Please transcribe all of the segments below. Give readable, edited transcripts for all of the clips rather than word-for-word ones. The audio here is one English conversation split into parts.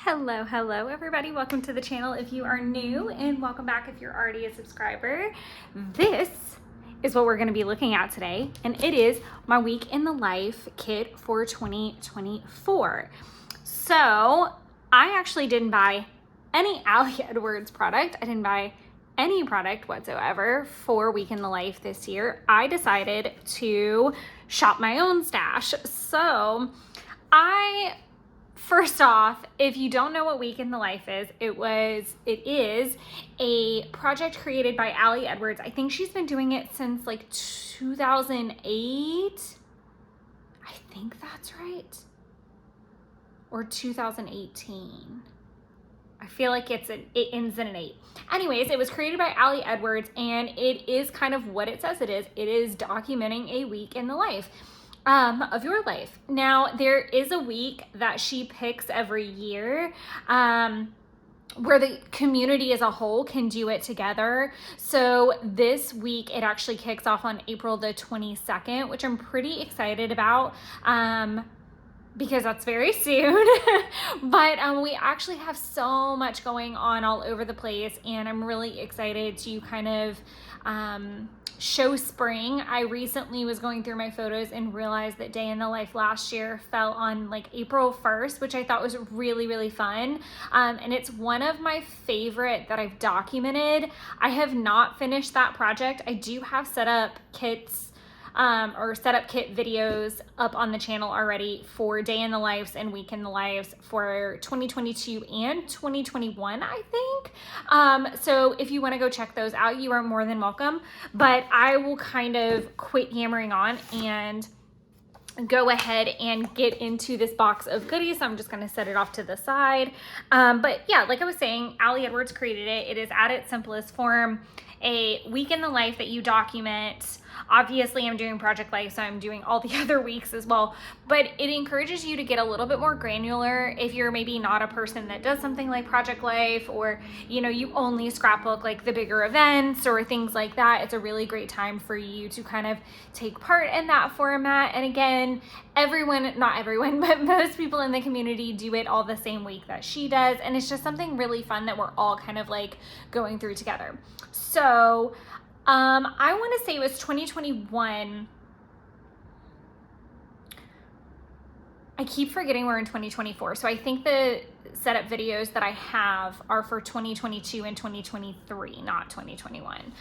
Hello everybody. Welcome to the channel if you are new, and welcome back if you're already a subscriber. This is what we're going to be looking at today, and it is my week in the life kit for 2024. So I actually didn't buy any Ali Edwards product. I didn't buy any product whatsoever for week in the life this year. I decided to shop my own stash. So first off, if you don't know what Week in the Life is, it is a project created by Ali Edwards. I think she's been doing it since like 2008. I think that's right. Or 2018. I feel like it ends in an 8. Anyways, it was created by Ali Edwards, and it is kind of what it says it is. It is documenting a week in the life of your life. Now, there is a week that she picks every year where the community as a whole can do it together. So this week, it actually kicks off on April the 22nd, which I'm pretty excited about because that's very soon. But we actually have so much going on all over the place, and I'm really excited to kind of show spring. I recently was going through my photos and realized that Day in the Life last year fell on like April 1st, which I thought was really, really fun. And it's one of my favorite that I've documented. I have not finished that project. I do have set up kits or setup kit videos up on the channel already for Day in the Lives and Week in the Lives for 2022 and 2021, I think. So if you want to go check those out, you are more than welcome. But I will kind of quit yammering on and go ahead and get into this box of goodies. So I'm just going to set it off to the side. But yeah, like I was saying, Ali Edwards created it. It is at its simplest form, a week in the life that you document. Obviously, I'm doing Project Life, so I'm doing all the other weeks as well, but it encourages you to get a little bit more granular if you're maybe not a person that does something like Project Life, or, you know, you only scrapbook like the bigger events or things like that. It's a really great time for you to kind of take part in that format. And again, not everyone, but most people in the community do it all the same week that she does. And it's just something really fun that we're all kind of like going through together. So I want to say it was 2021. I keep forgetting we're in 2024. So I think the setup videos that I have are for 2022 and 2023, not 2021.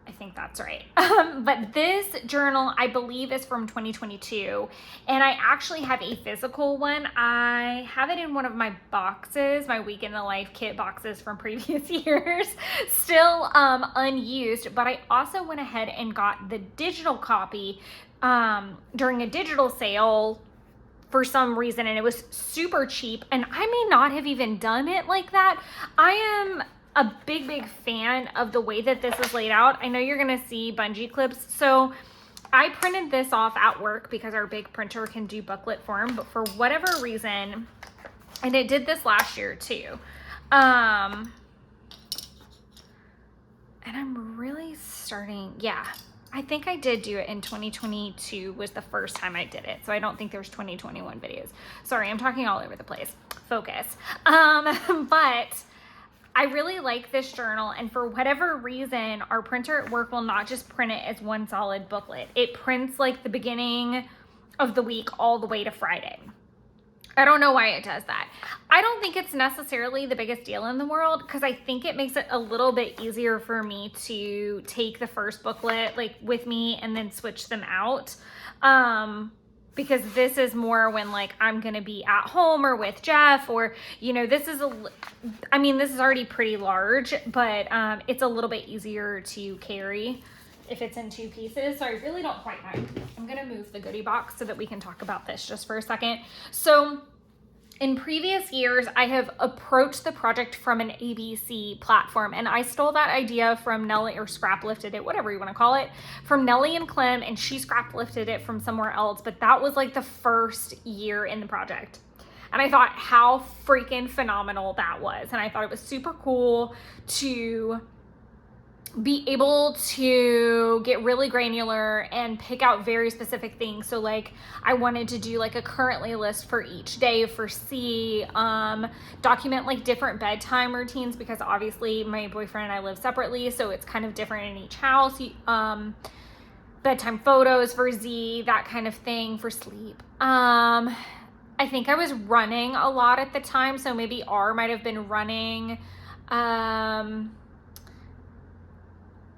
I think that's right. But this journal, I believe, is from 2022. And I actually have a physical one. I have it in one of my boxes, my Week in the Life kit boxes from previous years, still unused. But I also went ahead and got the digital copy during a digital sale for some reason. And it was super cheap. And I may not have even done it like that. I am a big fan of the way that this is laid out. I know you're gonna see bungee clips. So I printed this off at work because our big printer can do booklet form, but for whatever reason, and it did this last year too. And I'm really I think I did do it in 2022 was the first time I did it. So I don't think there's 2021 videos. Sorry, I'm talking all over the place. Focus. But I really like this journal, and for whatever reason, our printer at work will not just print it as one solid booklet. It prints like the beginning of the week all the way to Friday. I don't know why it does that. I don't think it's necessarily the biggest deal in the world, because I think it makes it a little bit easier for me to take the first booklet like with me and then switch them out. Because this is more when like I'm going to be at home or with Jeff, or, you know, this is already pretty large, but it's a little bit easier to carry if it's in 2 pieces. So I really don't quite mind. I'm going to move the goodie box so that we can talk about this just for a second. So in previous years, I have approached the project from an ABC platform, and I stole that idea from Nellie, or scrap lifted it, whatever you want to call it, from Nellie and Clem, and she scrap lifted it from somewhere else. But that was like the first year in the project. And I thought how freaking phenomenal that was. And I thought it was super cool to be able to get really granular and pick out very specific things. So like I wanted to do like a currently list for each day for C, document like different bedtime routines, because obviously my boyfriend and I live separately, so it's kind of different in each house. Bedtime photos for Z, that kind of thing for sleep. I think I was running a lot at the time, so maybe R might have been running.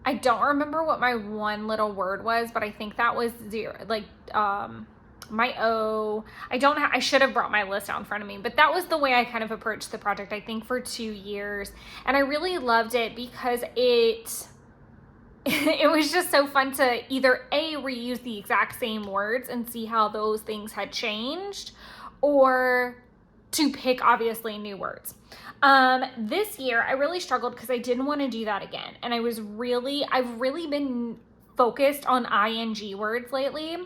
I don't remember what my one little word was, but I think that was zero. Like, my O. I should have brought my list out in front of me, but that was the way I kind of approached the project, I think, for 2 years. And I really loved it because it was just so fun to either A, reuse the exact same words and see how those things had changed, or to pick obviously new words. This year I really struggled because I didn't want to do that again. And I've really been focused on ing words lately,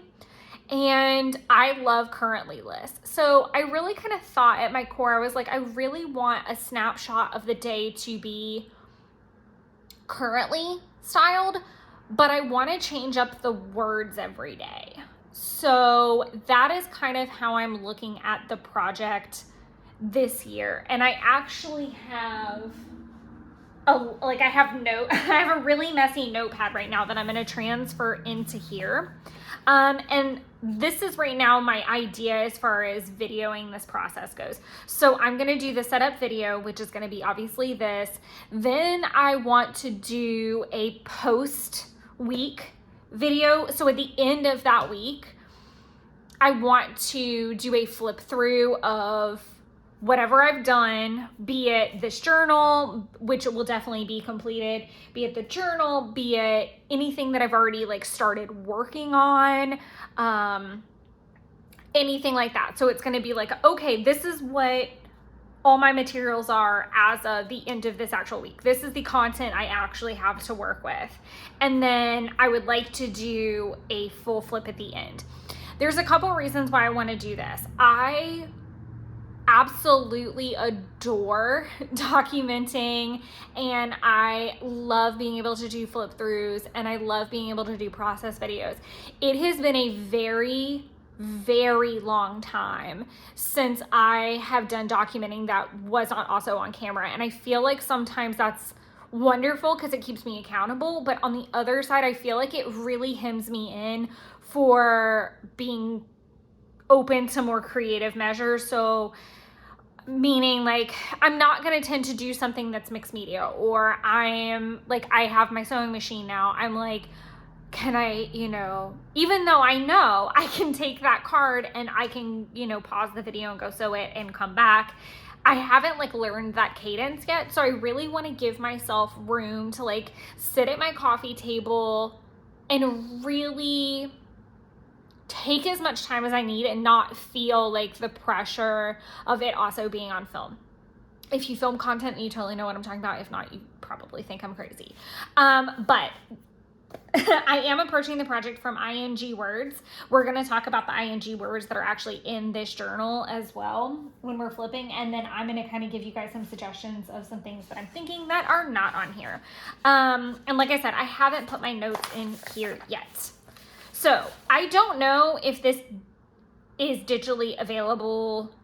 and I love currently lists. So I really kind of thought at my core, I was like, I really want a snapshot of the day to be currently styled, but I want to change up the words every day. So that is kind of how I'm looking at the project this year. And I actually have I have a really messy notepad right now that I'm going to transfer into here. And this is right now my idea as far as videoing this process goes. So I'm going to do the setup video, which is going to be obviously this. Then I want to do a post week video. So at the end of that week, I want to do a flip through of whatever I've done, be it this journal, which will definitely be completed, be it the journal, be it anything that I've already like started working on, anything like that. So it's going to be like, okay, this is what all my materials are as of the end of this actual week. This is the content I actually have to work with. And then I would like to do a full flip at the end. There's a couple reasons why I want to do this. I absolutely adore documenting, and I love being able to do flip throughs, and I love being able to do process videos. It has been a very, very long time since I have done documenting that was not also on camera, and I feel like sometimes that's wonderful because it keeps me accountable, but on the other side, I feel like it really hems me in for being open to more creative measures. So meaning like I'm not going to tend to do something that's mixed media, or I have my sewing machine now. I'm like, can I, even though I know I can take that card and I can, pause the video and go sew it and come back, I haven't learned that cadence yet. So I really want to give myself room to sit at my coffee table and really take as much time as I need and not feel the pressure of it also being on film. If you film content, you totally know what I'm talking about. If not, you probably think I'm crazy. But I am approaching the project from ing words. We're going to talk about the ing words that are actually in this journal as well when we're flipping. And then I'm going to kind of give you guys some suggestions of some things that I'm thinking that are not on here. And like I said, I haven't put my notes in here yet. So I don't know if this is digitally available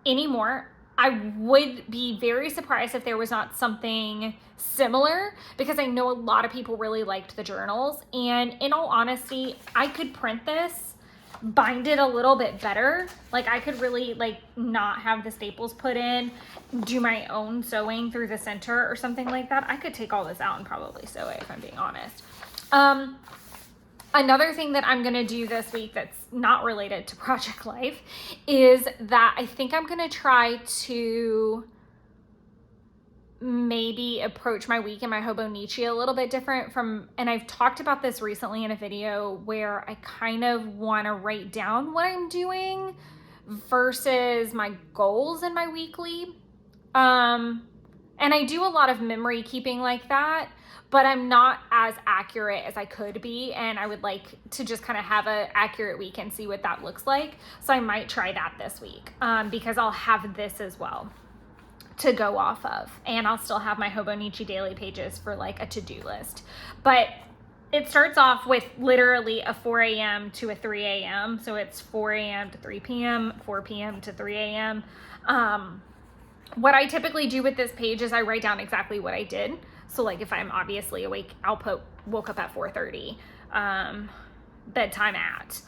anymore. I would be very surprised if there was not something similar, because I know a lot of people really liked the journals. And in all honesty, I could print this, bind it a little bit better. I could really not have the staples put in, do my own sewing through the center or something like that. I could take all this out and probably sew it, if I'm being honest. Another thing that I'm going to do this week that's not related to Project Life is that I think I'm going to try to maybe approach my week in my Hobonichi a little bit different and I've talked about this recently in a video where I kind of want to write down what I'm doing versus my goals in my weekly. And I do a lot of memory keeping like that, but I'm not as accurate as I could be, and I would like to just kind of have an accurate week and see what that looks like. So I might try that this week because I'll have this as well. to go off of. And I'll still have my Hobonichi daily pages for like a to-do list. But it starts off with literally a 4 a.m. to a 3 a.m. So it's 4 a.m. to 3 p.m., 4 p.m. to 3 a.m. What I typically do with this page is I write down exactly what I did. So like if I'm obviously awake, I'll put woke up at 4:30, bedtime at,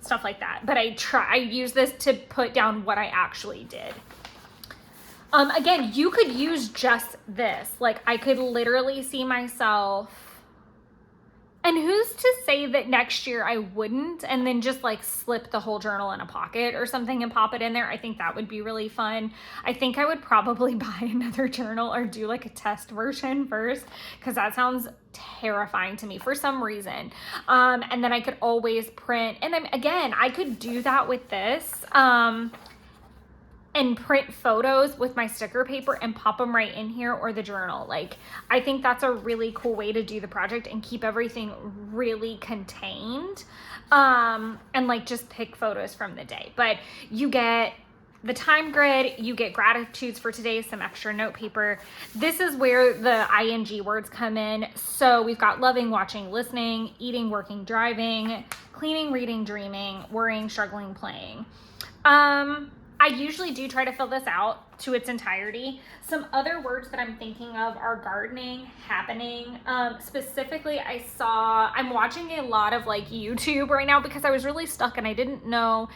stuff like that. But I use this to put down what I actually did. Again, you could use just this. Like I could literally see myself, and who's to say that next year I wouldn't, and then just like slip the whole journal in a pocket or something and pop it in there. I think that would be really fun. I think I would probably buy another journal or do like a test version first, because that sounds terrifying to me for some reason. And then I could always print, and then again, I could do that with this. And print photos with my sticker paper and pop them right in here, or the journal. Like, I think that's a really cool way to do the project and keep everything really contained. And like just pick photos from the day. But you get the time grid, you get gratitudes for today, some extra note paper. This is where the ING words come in. So we've got loving, watching, listening, eating, working, driving, cleaning, reading, dreaming, worrying, struggling, playing. I usually do try to fill this out to its entirety. Some other words that I'm thinking of are gardening, happening. Specifically, I'm watching a lot of like YouTube right now because I was really stuck and I didn't know.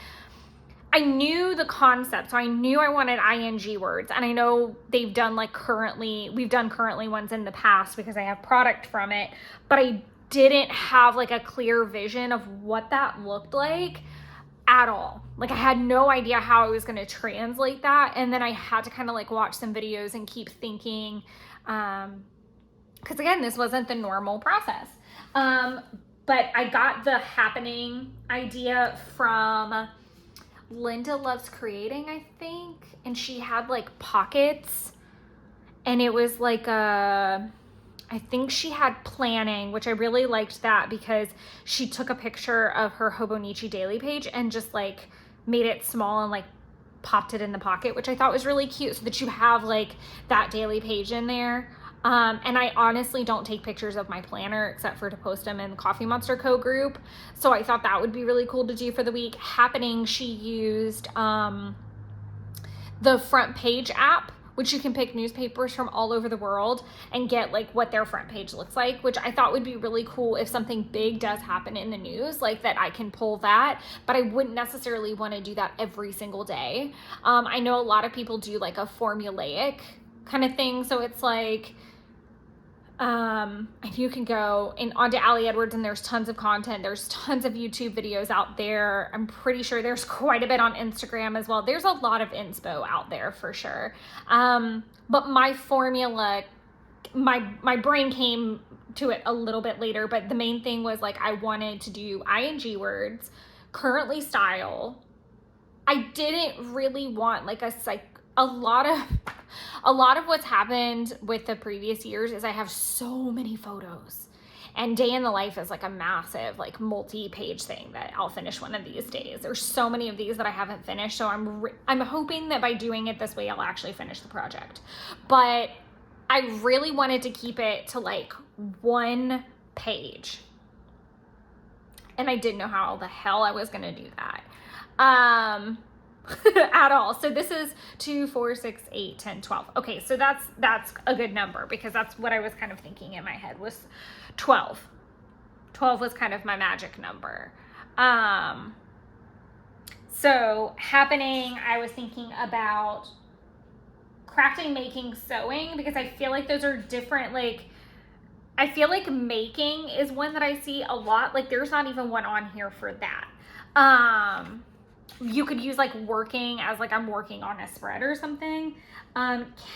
I knew the concept, so I knew I wanted ING words, and I know we've done currently ones in the past because I have product from it, but I didn't have like a clear vision of what that looked like at all. Like I had no idea how I was going to translate that. And then I had to kind of like watch some videos and keep thinking, because again, this wasn't the normal process. But I got the happening idea from Linda Loves Creating, I think. And she had like pockets, and it was like I think she had planning, which I really liked that because she took a picture of her Hobonichi daily page and just like made it small and like popped it in the pocket, which I thought was really cute, so that you have like that daily page in there. And I honestly don't take pictures of my planner except for to post them in the Coffee Monster Co group. So I thought that would be really cool to do for the week. Happening, she used the Front Page app, which you can pick newspapers from all over the world and get like what their front page looks like, which I thought would be really cool if something big does happen in the news, like that I can pull that, but I wouldn't necessarily want to do that every single day. I know a lot of people do like a formulaic kind of thing. So it's like, and you can go onto Ali Edwards, and there's tons of content. There's tons of YouTube videos out there. I'm pretty sure there's quite a bit on Instagram as well. There's a lot of inspo out there for sure. But my formula, my brain came to it a little bit later, but the main thing was like, I wanted to do ING words, currently style. I didn't really want like a lot of what's happened with the previous years is I have so many photos, and day in the life is like a massive like multi-page thing that I'll finish one of these days. There's so many of these that I haven't finished, so I'm hoping that by doing it this way I'll actually finish the project. But I really wanted to keep it to like one page, and I didn't know how the hell I was gonna do that at all. So this is 2, 4, 6, 8, 10, 12. Okay, so that's a good number because that's what I was kind of thinking in my head was 12. 12 was kind of my magic number. So happening, I was thinking about crafting, making, sewing, because I feel like those are different. Like I feel like making is one that I see a lot. Like there's not even one on here for that. You could use like working as like I'm working on a spread or something.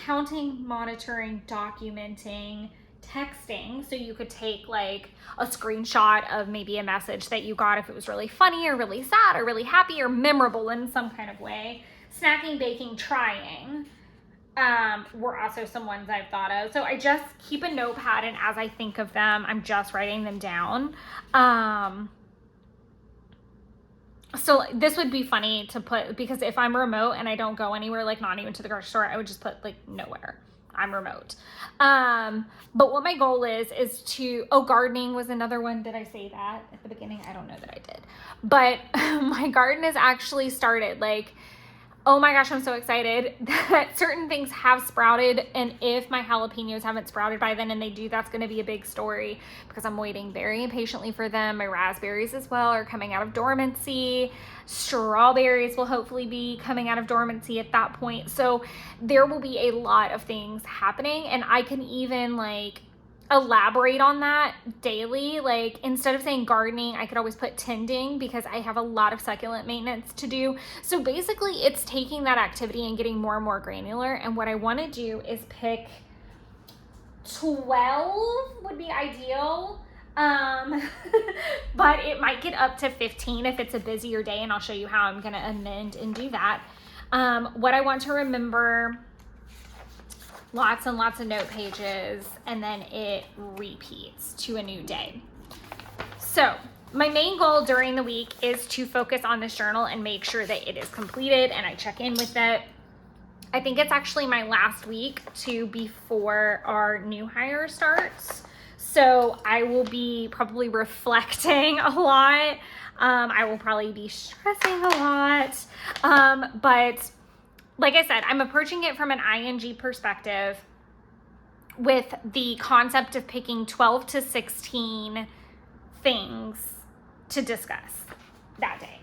Counting, monitoring, documenting, texting. So you could take like a screenshot of maybe a message that you got if it was really funny or really sad or really happy or memorable in some kind of way. Snacking, baking, trying were also some ones I've thought of. So I just keep a notepad, and as I think of them, I'm just writing them down. So this would be funny to put, because if I'm remote and I don't go anywhere, like not even to the grocery store, I would just put like nowhere. I'm remote. But what my goal is to, gardening was another one. Did I say that at the beginning? I don't know that I did. But my garden has actually started. Like, oh my gosh, I'm so excited that certain things have sprouted. And if my jalapenos haven't sprouted by then and they do, that's going to be a big story because I'm waiting very impatiently for them. My raspberries as well are coming out of dormancy. Strawberries will hopefully be coming out of dormancy at that point. So there will be a lot of things happening, and I can even like elaborate on that daily. Like instead of saying gardening, I could always put tending because I have a lot of succulent maintenance to do. So basically it's taking that activity and getting more and more granular. And what I want to do is pick 12 would be ideal. But it might get up to 15 if it's a busier day, and I'll show you how I'm going to amend and do that. What I want to remember, lots and lots of note pages, and then it repeats to a new day. So my main goal during the week is to focus on this journal and make sure that it is completed and I check in with it. I think it's actually my last week before our new hire starts. So I will be probably reflecting a lot. I will probably be stressing a lot. But like I said, I'm approaching it from an ING perspective with the concept of picking 12 to 16 things to discuss that day.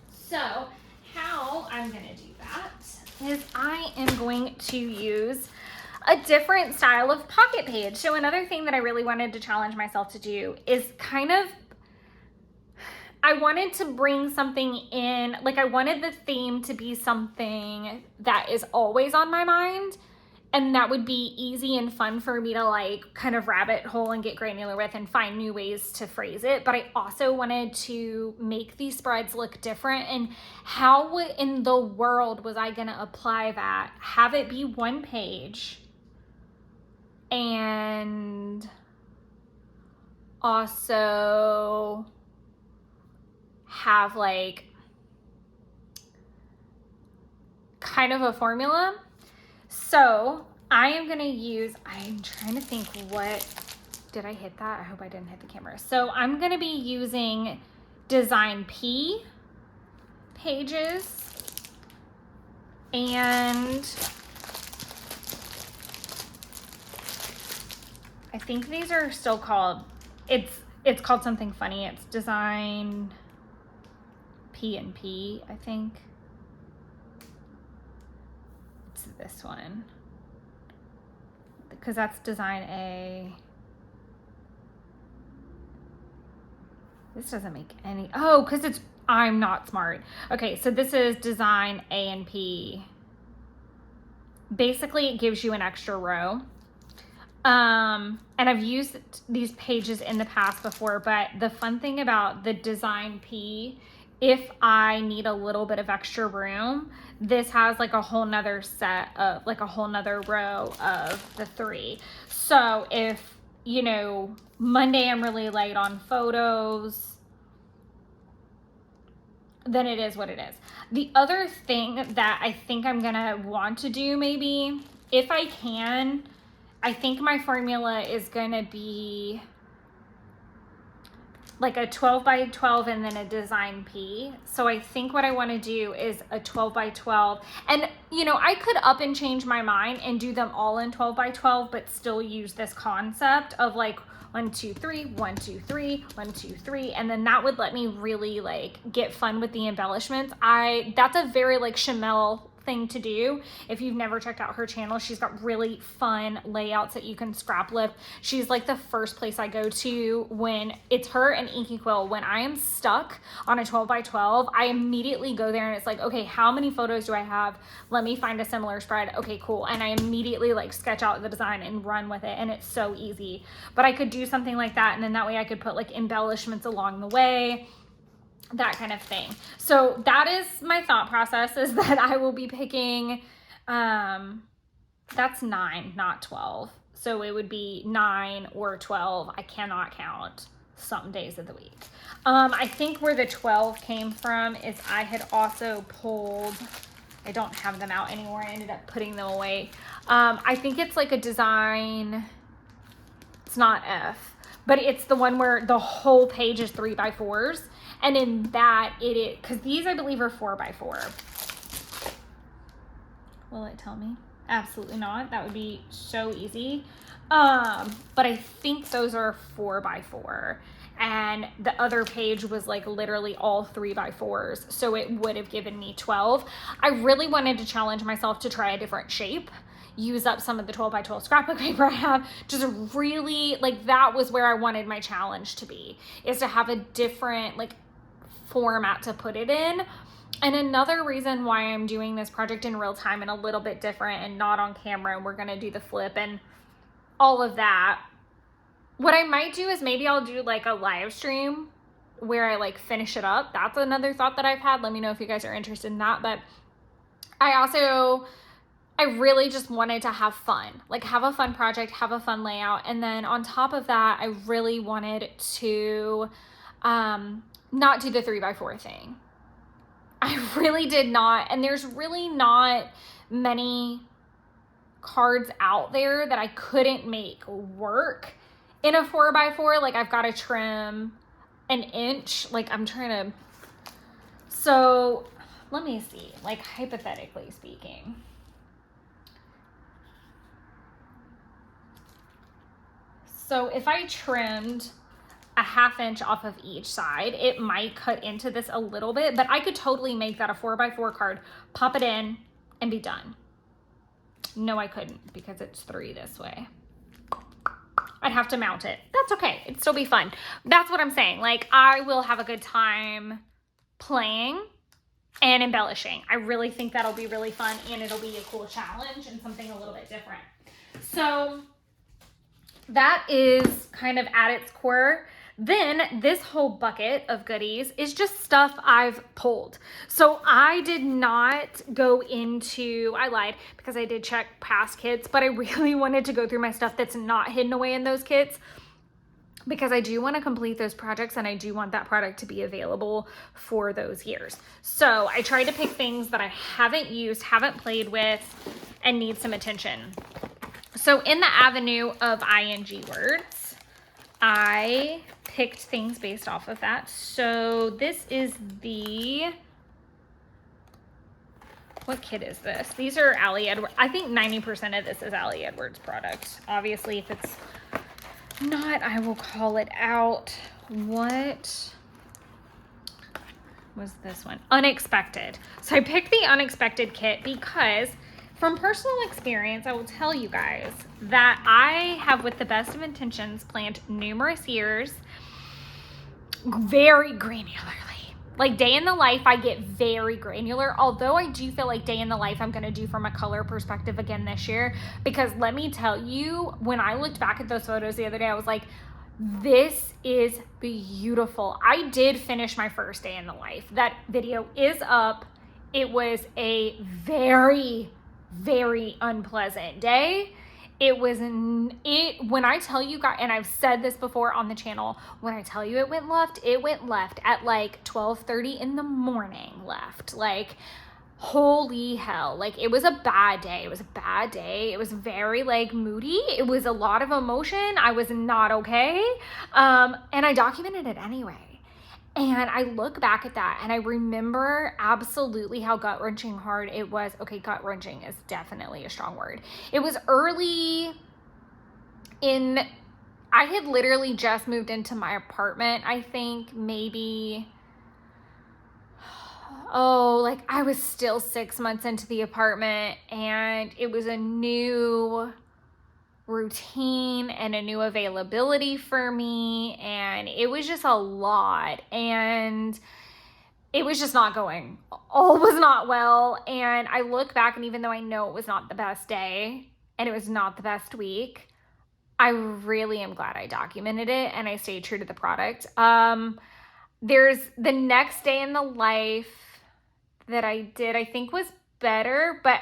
So how I'm going to do that is I am going to use a different style of pocket page. So another thing that I really wanted to challenge myself to do is I wanted to bring something in, like I wanted the theme to be something that is always on my mind, and that would be easy and fun for me to like kind of rabbit hole and get granular with and find new ways to phrase it. But I also wanted to make these spreads look different, and how in the world was I gonna apply that? Have it be one page and also have like kind of a formula. So I'm trying to think, did I hit that? I hope I didn't hit the camera. So I'm gonna be using Design P pages, and I think these are still called, it's called something funny. It's Design P&P, I think. It's this one, because that's Design A. This doesn't make any, because I'm not smart. Okay, so this is Design A and P. Basically, it gives you an extra row. And I've used these pages in the past before, but the fun thing about the Design P, if I need a little bit of extra room, this has like a whole nother set of, like a whole nother row of the 3. So if, Monday I'm really light on photos, then it is what it is. The other thing that I think I'm gonna want to do, maybe, if I can, I think my formula is gonna be like a 12 by 12 and then a Design P. So I think what I want to do is a 12 by 12. And, I could up and change my mind and do them all in 12 by 12, but still use this concept of like 1, 2, 3, 1, 2, 3, 1, 2, 3. And then that would let me really like get fun with the embellishments. That's a very like Chamel thing to do. If you've never checked out her channel, she's got really fun layouts that you can scrap lift. She's like the first place I go to when it's her and Inky Quill. When I am stuck on a 12 by 12, I immediately go there and it's like, okay, how many photos do I have? Let me find a similar spread. Okay, cool. And I immediately like sketch out the design and run with it, and it's so easy. But I could do something like that, and then that way I could put like embellishments along the way, that kind of thing. So that is my thought process, is that I will be picking, that's 9, not 12. So it would be 9 or 12. I cannot count. some days of the week. I think where the 12 came from is I had also pulled, I don't have them out anymore. I ended up putting them away. I think it's like a design, it's not F, but it's the one where the whole page is 3x4s. And in that it is, because these I believe are 4x4. Will it tell me? Absolutely not. That would be so easy. But I think those are 4x4. And the other page was like literally all 3x4s. So it would have given me 12. I really wanted to challenge myself to try a different shape. Use up some of the 12x12 scrapbook paper I have. Just really, like, that was where I wanted my challenge to be. Is to have a different, like, format to put it in. And another reason why I'm doing this project in real time and a little bit different and not on camera, and we're going to do the flip and all of that. What I might do is maybe I'll do like a live stream where I like finish it up. That's another thought that I've had. Let me know if you guys are interested in that. But I really just wanted to have fun, like have a fun project, have a fun layout. And then on top of that, I really wanted to not do the 3x4 thing. I really did not. And there's really not many cards out there that I couldn't make work in a 4x4. Like I've got to trim an inch. Like I'm trying to, so let me see, like hypothetically speaking. So if I trimmed a 1/2 inch off of each side, it might cut into this a little bit, but I could totally make that a 4x4 card, pop it in and be done. No, I couldn't because it's 3 this way. I'd have to mount it. That's okay. It'd still be fun. That's what I'm saying. Like I will have a good time playing and embellishing. I really think that'll be really fun and it'll be a cool challenge and something a little bit different. So that is kind of at its core. Then this whole bucket of goodies is just stuff I've pulled. So I did not go into, I lied because I did check past kits, but I really wanted to go through my stuff that's not hidden away in those kits because I do want to complete those projects and I do want that product to be available for those years. So I tried to pick things that I haven't used, haven't played with, and need some attention. So in the avenue of ING words, I picked things based off of that. So this is what kit is this? These are Ali Edwards. I think 90% of this is Ali Edwards product. Obviously, if it's not, I will call it out. What was this one? Unexpected. So I picked the Unexpected kit because from personal experience, I will tell you guys that I have, with the best of intentions, planned numerous years very granularly. Like day in the life, I get very granular, although I do feel like day in the life I'm going to do from a color perspective again this year, because let me tell you, when I looked back at those photos the other day, I was like, this is beautiful. I did finish my first day in the life. That video is up. It was a very, very unpleasant day. When I tell you guys, and I've said this before on the channel, when I tell you it went left at like 12:30 in the morning left. Like, holy hell. Like, it was a bad day. It was a bad day. It was very like moody. It was a lot of emotion. I was not okay. And I documented it anyway. And I look back at that and I remember absolutely how gut-wrenching hard it was. Okay, gut-wrenching is definitely a strong word. It was early I had literally just moved into my apartment, I think maybe, like I was still 6 months into the apartment and it was a new routine and a new availability for me, and it was just a lot, and it was just not going, all was not well. And I look back, and even though I know it was not the best day and it was not the best week, I really am glad I documented it and I stayed true to the product. There's the next day in the life that I did, I think was better, but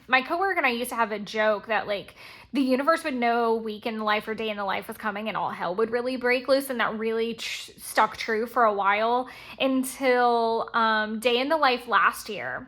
my coworker and I used to have a joke that like the universe would know week in the life or day in the life was coming and all hell would really break loose, and that really stuck true for a while until day in the life last year.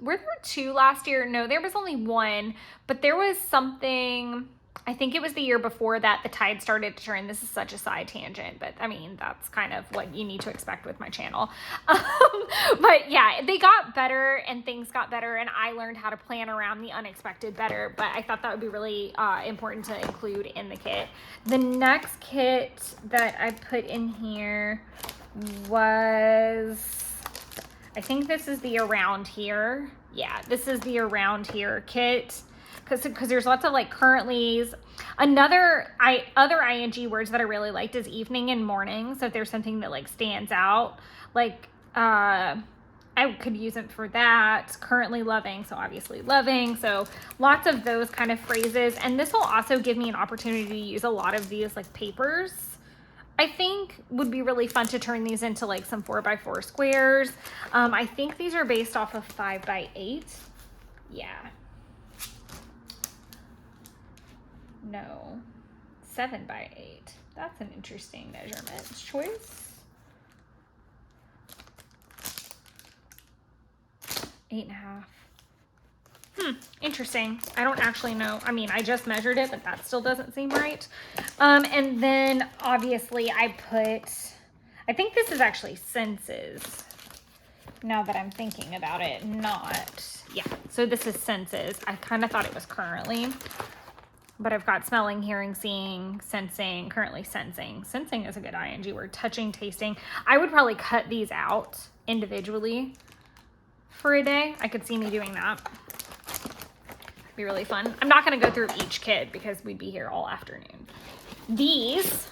Were there 2 last year? No, there was only 1, but there was something, I think it was the year before that the tide started to turn. This is such a side tangent, but I mean, that's kind of what you need to expect with my channel. But yeah, they got better and things got better, and I learned how to plan around the unexpected better, but I thought that would be really important to include in the kit. The next kit that I put in here was, I think this is the Around Here. Yeah, this is the Around Here kit. Because there's lots of like currently's. Other ing words that I really liked is evening and morning. So if there's something that like stands out, like I could use it for that. Currently loving, so obviously loving. So lots of those kind of phrases. And this will also give me an opportunity to use a lot of these like papers. I think would be really fun to turn these into like some 4x4 squares. I think these are based off of 5x8. Yeah. No, 7x8. That's an interesting measurement choice. 8.5. Interesting. I don't actually know. I mean, I just measured it, but that still doesn't seem right. And then obviously I think this is actually senses. Now that I'm thinking about it, yeah. So this is senses. I kind of thought it was currently, but I've got smelling, hearing, seeing, sensing, currently sensing. Sensing is a good ing word. Touching, tasting. I would probably cut these out individually for a day. I could see me doing that. Be really fun. I'm not going to go through each kit because we'd be here all afternoon. These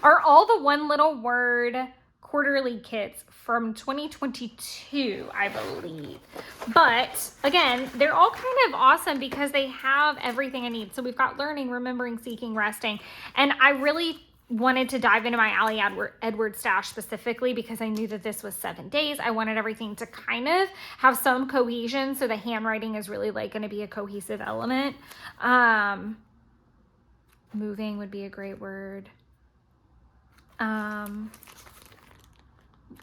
are all the one little word quarterly kits from 2022, I believe. But again, they're all kind of awesome because they have everything I need. So we've got learning, remembering, seeking, resting. And I really wanted to dive into my Ali Edwards stash specifically because I knew that this was 7 days. I wanted everything to kind of have some cohesion, so the handwriting is really like going to be a cohesive element. Moving would be a great word.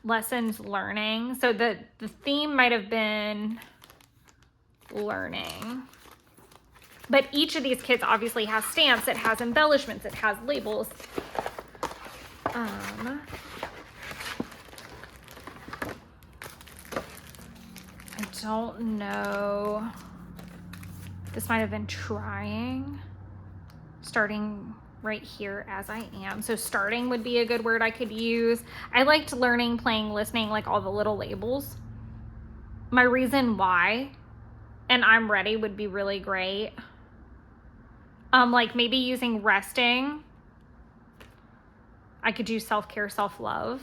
Lessons, learning. So the theme might have been learning. But each of these kits obviously has stamps, it has embellishments, it has labels. I don't know. This might have been trying. Starting right here as I am. So starting would be a good word I could use. I liked learning, playing, listening, like all the little labels. My reason why and I'm ready would be really great. Like maybe using resting. I could do self-care, self-love.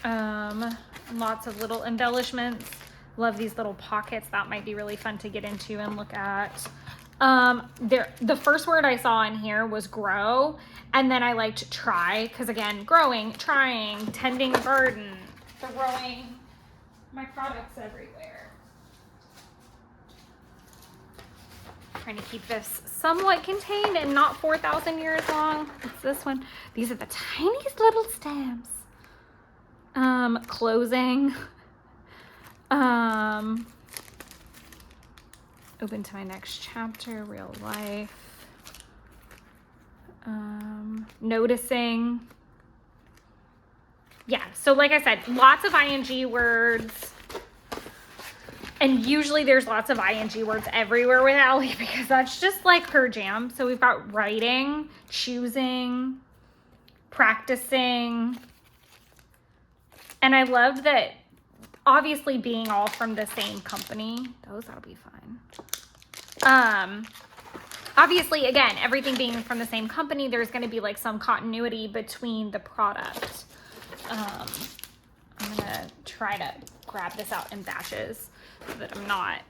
Lots of little embellishments. Love these little pockets. That might be really fun to get into and look at. The first word I saw in here was grow, and then I liked try, because again, growing, trying, tending a garden, throwing my products everywhere. Trying to keep this somewhat contained and not 4,000 years long. It's this one. These are the tiniest little stamps. Closing. Open to my next chapter, real life. Noticing. Yeah, so like I said, lots of ing words. And usually there's lots of ing words everywhere with Ali because that's just like her jam. So we've got writing, choosing, practicing. And I love that, obviously being all from the same company. Those ought to be fun. Obviously, again, everything being from the same company, there's going to be like some continuity between the product. I'm going to try to grab this out in batches so that I'm not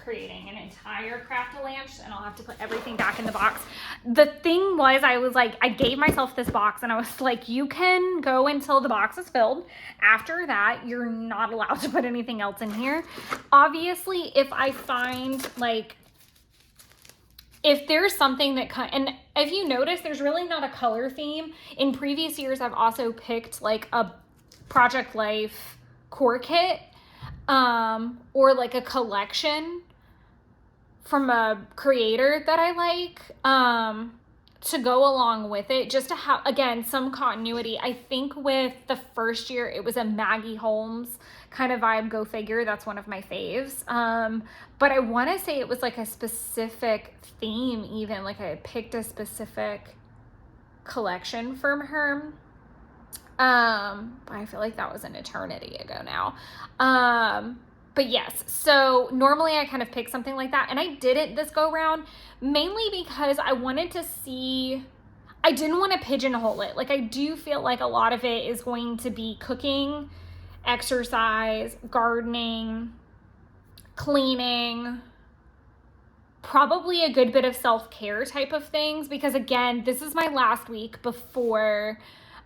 creating an entire Craft-A-Lanch, and I'll have to put everything back in the box. The thing was, I was like, I gave myself this box and I was like, you can go until the box is filled. After that, you're not allowed to put anything else in here. Obviously, if I find like, if there's something that, and if you notice, there's really not a color theme. In previous years, I've also picked like a Project Life core kit, or like a collection from a creator that I like, to go along with it, just to have, again, some continuity. I think with the first year, it was a Maggie Holmes kind of vibe, go figure, that's one of my faves. But I want to say it was like a specific theme, even like I picked a specific collection from her. But I feel like that was an eternity ago now. But yes, so normally I kind of pick something like that, and I didn't this go round, mainly because I wanted to see, I didn't want to pigeonhole it. Like, I do feel like a lot of it is going to be cooking, exercise, gardening, cleaning, probably a good bit of self-care type of things, because again, this is my last week before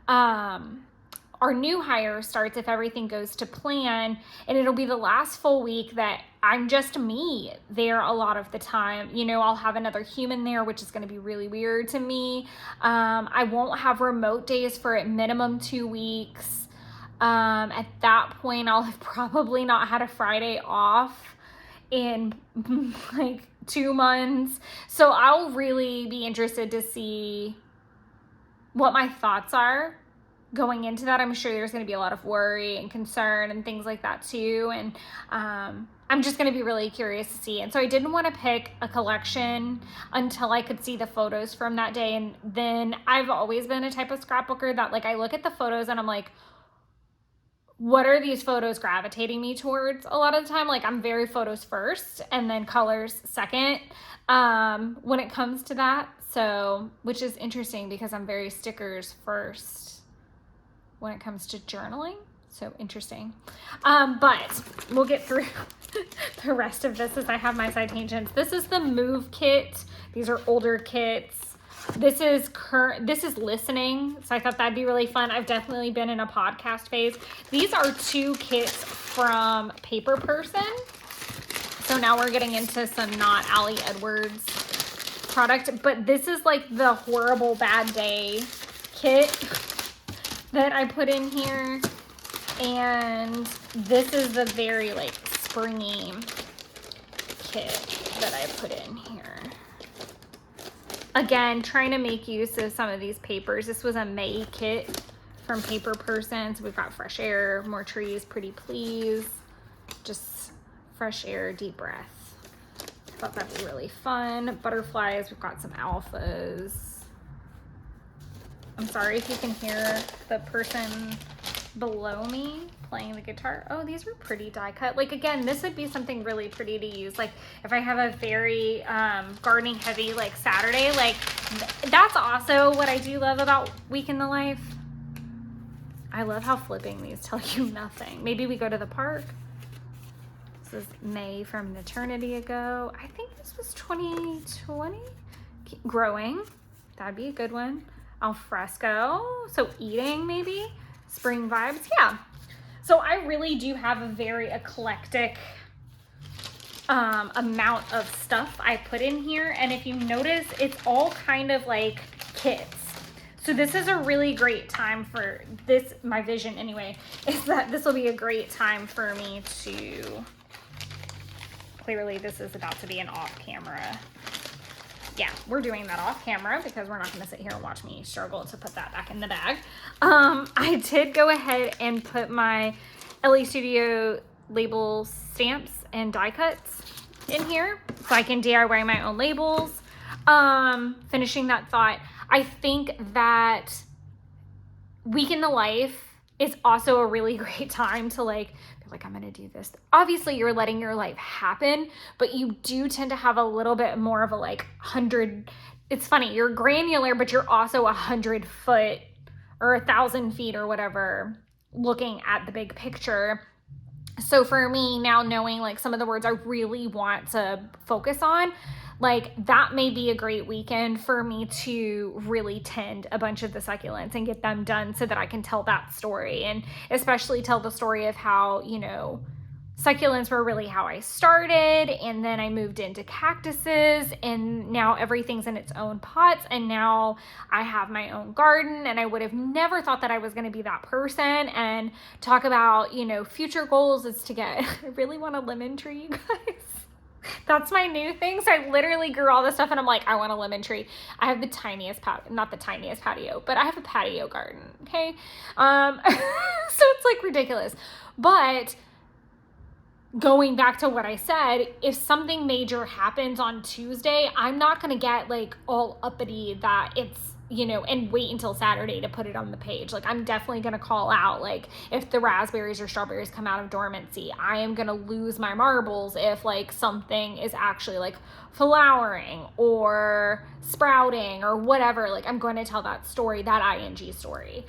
our new hire starts, if everything goes to plan, and it'll be the last full week that I'm just me there a lot of the time. You know, I'll have another human there, which is going to be really weird to me. I won't have remote days for at minimum 2 weeks. At that point, I'll have probably not had a Friday off in like 2 months. So I'll really be interested to see what my thoughts are going into that. I'm sure there's going to be a lot of worry and concern and things like that too. And I'm just going to be really curious to see. And so I didn't want to pick a collection until I could see the photos from that day. And then I've always been a type of scrapbooker that, like, I look at the photos and I'm like, what are these photos gravitating me towards? A lot of the time, like, I'm very photos first and then colors second, when it comes to that. So, which is interesting because I'm very stickers first when it comes to journaling. So interesting. But we'll get through the rest of this as I have my side tangents. This is the Move kit. These are older kits. This is listening. So I thought that'd be really fun. I've definitely been in a podcast phase. These are 2 kits from Paper Person. So now we're getting into some not Ali Edwards product, but this is like the horrible bad day kit that I put in here, and this is the very like springy kit that I put in here. Again, trying to make use of some of these papers. This was a May kit from Paper Person. So we've got Fresh Air, More Trees, Pretty Please, just fresh air, deep breath. Thought that'd be really fun. Butterflies, we've got some alphas. I'm sorry if you can hear the person below me playing the guitar. Oh, these were pretty die cut. Like, again, this would be something really pretty to use. Like, if I have a very gardening heavy, like, Saturday, like, that's also what I do love about Week in the Life. I love how flipping these tell you nothing. Maybe we go to the park. This is May from an eternity ago. I think this was 2020. Growing. That'd be a good one. Al fresco, so eating maybe, spring vibes, yeah. So I really do have a very eclectic amount of stuff I put in here, and if you notice, it's all kind of like kits. So this is a really great time for this, my vision anyway, is that this will be a great time for me to, clearly this is about to be an off camera. Yeah, we're doing that off camera because we're not going to sit here and watch me struggle to put that back in the bag. I did go ahead and put my LA Studio label stamps and die cuts in here so I can DIY my own labels. Finishing that thought, I think that Week in the Life is also a really great time to like I'm gonna do this. Obviously you're letting your life happen, but you do tend to have a little bit more of a like 100, it's funny, you're granular, but you're also 100 foot or 1,000 feet or whatever looking at the big picture. So for me now, knowing like some of the words I really want to focus on, like that may be a great weekend for me to really tend a bunch of the succulents and get them done so that I can tell that story, and especially tell the story of how, you know, succulents were really how I started, and then I moved into cactuses, and now everything's in its own pots, and now I have my own garden. And I would have never thought that I was going to be that person. And talk about, you know, future goals is to get I really want a lemon tree, you guys. That's my new thing. So I literally grew all this stuff and I'm like, I want a lemon tree. I have the tiniest patio, not the tiniest patio, but I have a patio garden. Okay. So it's like ridiculous. But going back to what I said, if something major happens on Tuesday, I'm not going to get like all uppity that it's, you know, and wait until Saturday to put it on the page. Like I'm definitely going to call out, like if the raspberries or strawberries come out of dormancy. I am going to lose my marbles if like something is actually like flowering or sprouting or whatever. Like I'm going to tell that story, that ing story.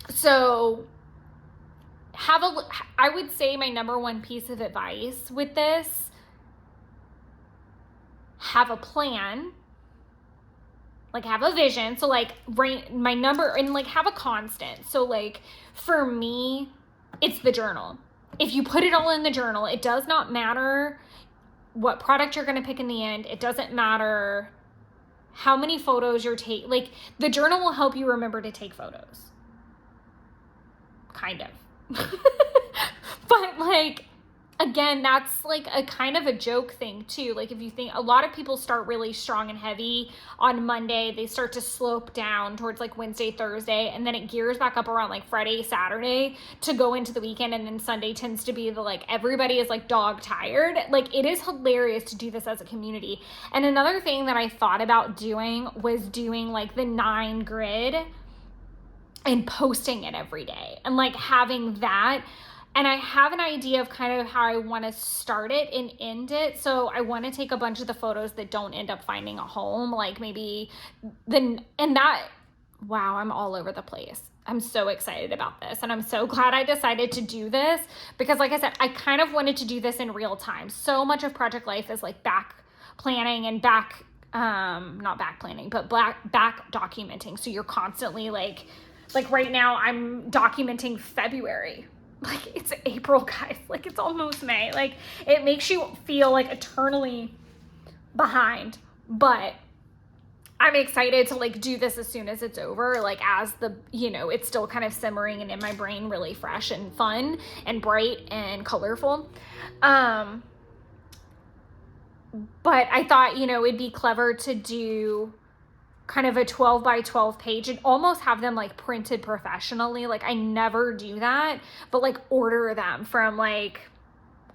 So I would say my number one piece of advice with this, have a plan, like have a vision. So like my number, and like have a constant. So like for me, it's the journal. If you put it all in the journal, it does not matter what product you're going to pick in the end. It doesn't matter how many photos you're taking. Like the journal will help you remember to take photos. Kind of. But like, again, that's like a kind of a joke thing too. Like if you think, a lot of people start really strong and heavy on Monday, they start to slope down towards like Wednesday, Thursday, and then it gears back up around like Friday, Saturday to go into the weekend. And then Sunday tends to be the like, everybody is like dog tired. Like it is hilarious to do this as a community. And another thing that I thought about doing was doing like the 9 grid and posting it every day and like having that. And I have an idea of kind of how I want to start it and end it. So I want to take a bunch of the photos that don't end up finding a home, like maybe wow, I'm all over the place. I'm so excited about this. And I'm so glad I decided to do this because like I said, I kind of wanted to do this in real time. So much of Project Life is like back planning and not back planning, but back documenting. So you're constantly like right now I'm documenting February. Like it's April, guys. Like it's almost May. Like it makes you feel like eternally behind. But I'm excited to like do this as soon as it's over. Like as the, you know, it's still kind of simmering and in my brain really fresh and fun and bright and colorful. But I thought, you know, it'd be clever to do kind of a 12 by 12 page and almost have them like printed professionally. Like I never do that, but like order them from like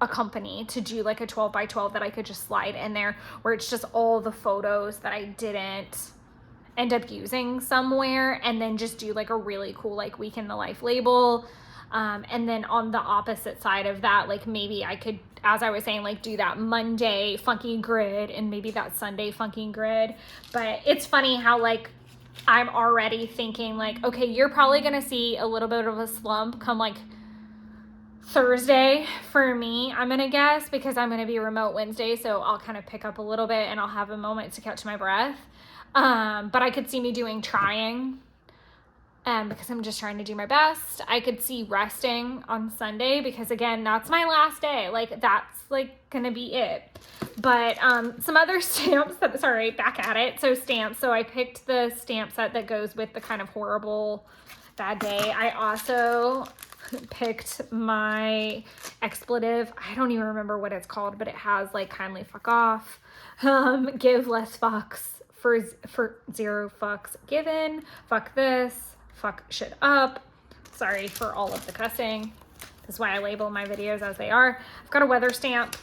a company to do like a 12 by 12 that I could just slide in there where it's just all the photos that I didn't end up using somewhere, and then just do like a really cool like week in the life label. And then on the opposite side of that, like maybe I could, as I was saying, like do that Monday funky grid and maybe that Sunday funky grid. But it's funny how like I'm already thinking like, okay, you're probably going to see a little bit of a slump come like Thursday for me, I'm going to guess, because I'm going to be remote Wednesday. So I'll kind of pick up a little bit and I'll have a moment to catch my breath. But I could see me doing trying. Because I'm just trying to do my best. I could see resting on Sunday because again, that's my last day. Like that's like gonna be it. But some other stamps back at it. So stamps. So I picked the stamp set that goes with the kind of horrible bad day. I also picked my expletive. I don't even remember what it's called, but it has like kindly fuck off, give less fucks for 0 fucks given, fuck this, fuck shit up. Sorry for all of the cussing. This is why I label my videos as they are. I've got a weather stamp.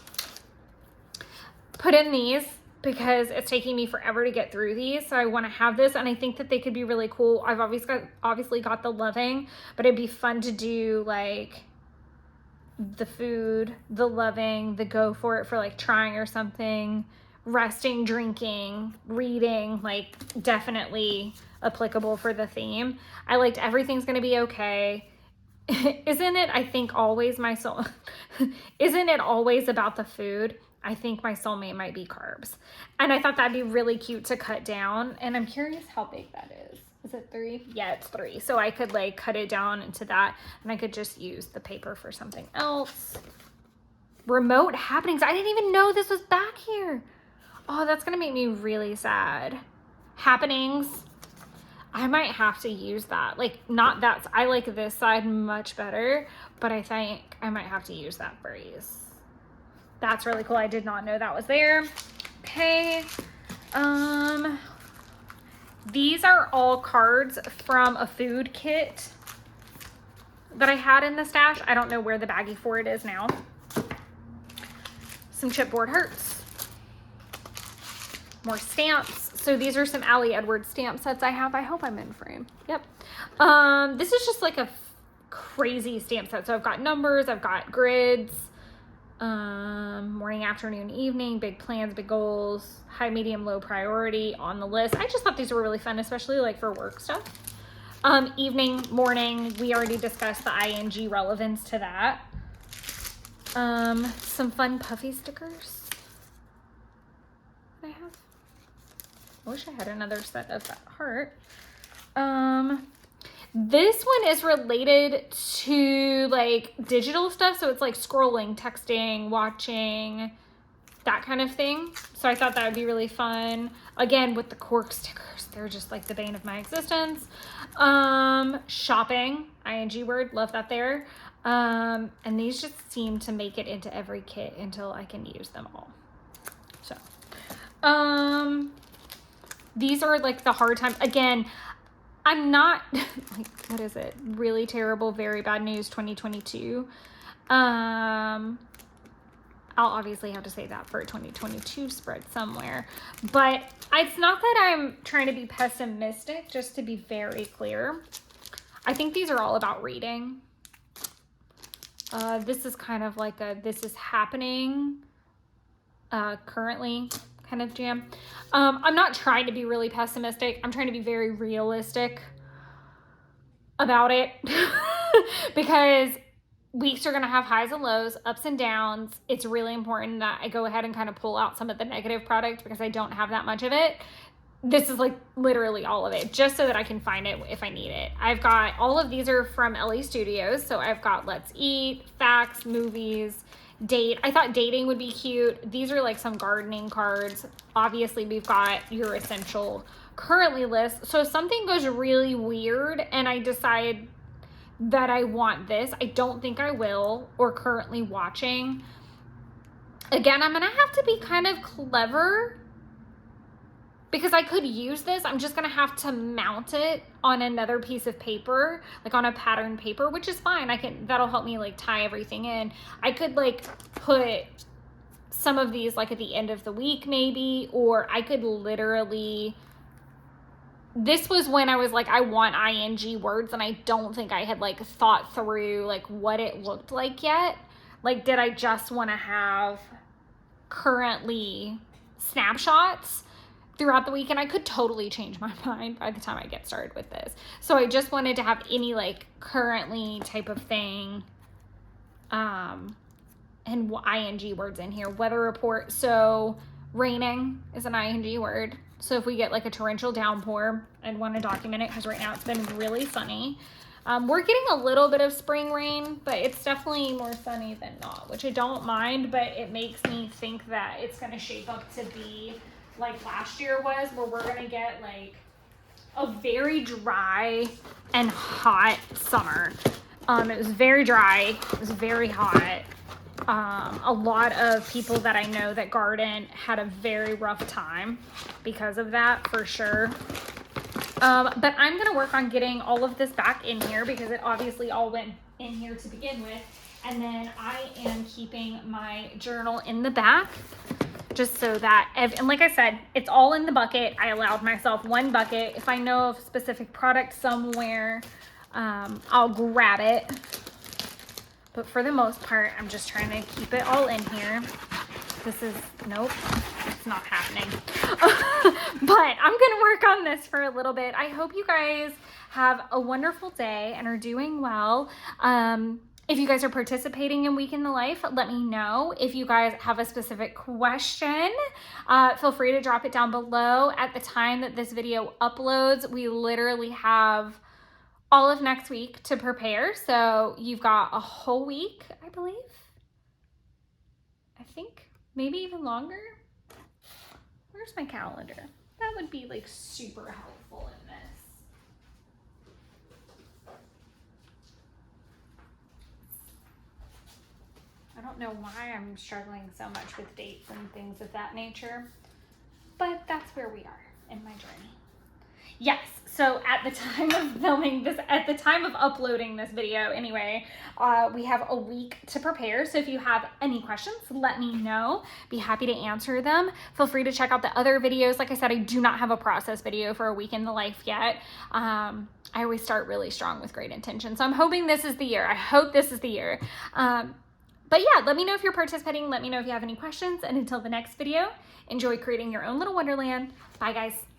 Put in these because it's taking me forever to get through these. So I want to have this, and I think that they could be really cool. I've obviously got the loving, but it'd be fun to do like the food, the loving, the go for it for like trying or something, resting, drinking, reading, like definitely applicable for the theme. I liked everything's gonna be okay. isn't it, I think, always my soul? Isn't it always about the food? I think my soulmate might be carbs. And I thought that'd be really cute to cut down. And I'm curious how big that is. Is it 3? Yeah, it's 3. So I could like cut it down into that, and I could just use the paper for something else. Remote happenings. I didn't even know this was back here. Oh, that's gonna make me really sad. Happenings. I might have to use that. Like, not that, I like this side much better, but I think I might have to use that phrase. That's really cool. I did not know that was there. Okay. These are all cards from a food kit that I had in the stash. I don't know where the baggie for it is now. Some chipboard hearts. More stamps. So these are some Allie Edwards stamp sets I have. I hope I'm in frame. Yep. This is just like a crazy stamp set. So I've got numbers, I've got grids, morning, afternoon, evening, big plans, big goals, high, medium, low priority, on the list. I just thought these were really fun, especially like for work stuff. Evening, morning, we already discussed the ING relevance to that. Some fun puffy stickers I have. I wish I had another set of that heart. This one is related to like digital stuff. So it's like scrolling, texting, watching, that kind of thing. So I thought that would be really fun. Again, with the cork stickers, they're just like the bane of my existence. Shopping, ING word, love that there. And these just seem to make it into every kit until I can use them all. So, these are like the hard time. Again, I'm not like, what is it? Really terrible, very bad news 2022. I'll obviously have to say that for a 2022 spread somewhere, but it's not that I'm trying to be pessimistic, just to be very clear. I think these are all about reading. This is kind of like a, this is happening currently kind of jam. I'm not trying to be really pessimistic. I'm trying to be very realistic about it because weeks are going to have highs and lows, ups and downs. It's really important that I go ahead and kind of pull out some of the negative product because I don't have that much of it. This is like literally all of it, just so that I can find it if I need it. I've got, all of these are from LA Studios. So I've got Let's Eat, Facts, Movies, Date. I thought dating would be cute. These are like some gardening cards. Obviously we've got your essential currently list. So if something goes really weird and I decide that I want this, I don't think I will, or currently watching, again, I'm gonna have to be kind of clever because I could use this. I'm just gonna have to mount it on another piece of paper, like on a pattern paper, which is fine. That'll help me like tie everything in. I could like put some of these like at the end of the week maybe, or I could literally, this was when I was like, I want ING words, and I don't think I had like thought through like what it looked like yet. Like, did I just want to have currently snapshots throughout the week? And I could totally change my mind by the time I get started with this. So I just wanted to have any like currently type of thing and ING words in here. Weather report. So raining is an ING word. So if we get like a torrential downpour, I'd want to document it because right now it's been really sunny. We're getting a little bit of spring rain, but it's definitely more sunny than not, which I don't mind, but it makes me think that it's going to shape up to be like last year was, where we're going to get like a very dry and hot summer. It was very dry. It was very hot. A lot of people that I know that garden had a very rough time because of that, for sure. But I'm going to work on getting all of this back in here because it obviously all went in here to begin with. And then I am keeping my journal in the back just so that, and like I said, it's all in the bucket. I allowed myself one bucket. If I know of specific product somewhere, I'll grab it. But for the most part, I'm just trying to keep it all in here. This is, nope, it's not happening. But I'm going to work on this for a little bit. I hope you guys have a wonderful day and are doing well. If you guys are participating in Week in the Life, let me know. If you guys have a specific question, feel free to drop it down below. At the time that this video uploads, we literally have all of next week to prepare. So you've got a whole week, I believe. I think maybe even longer. Where's my calendar? That would be like super helpful in this. I don't know why I'm struggling so much with dates and things of that nature, but that's where we are in my journey. Yes, so at the time of filming this, at the time of uploading this video anyway, we have a week to prepare. So if you have any questions, let me know. Be happy to answer them. Feel free to check out the other videos. Like I said, I do not have a process video for A Week in the Life yet. I always start really strong with great intention. So I'm hoping this is the year. I hope this is the year. But yeah, let me know if you're participating. Let me know if you have any questions. And until the next video, enjoy creating your own little wonderland. Bye, guys.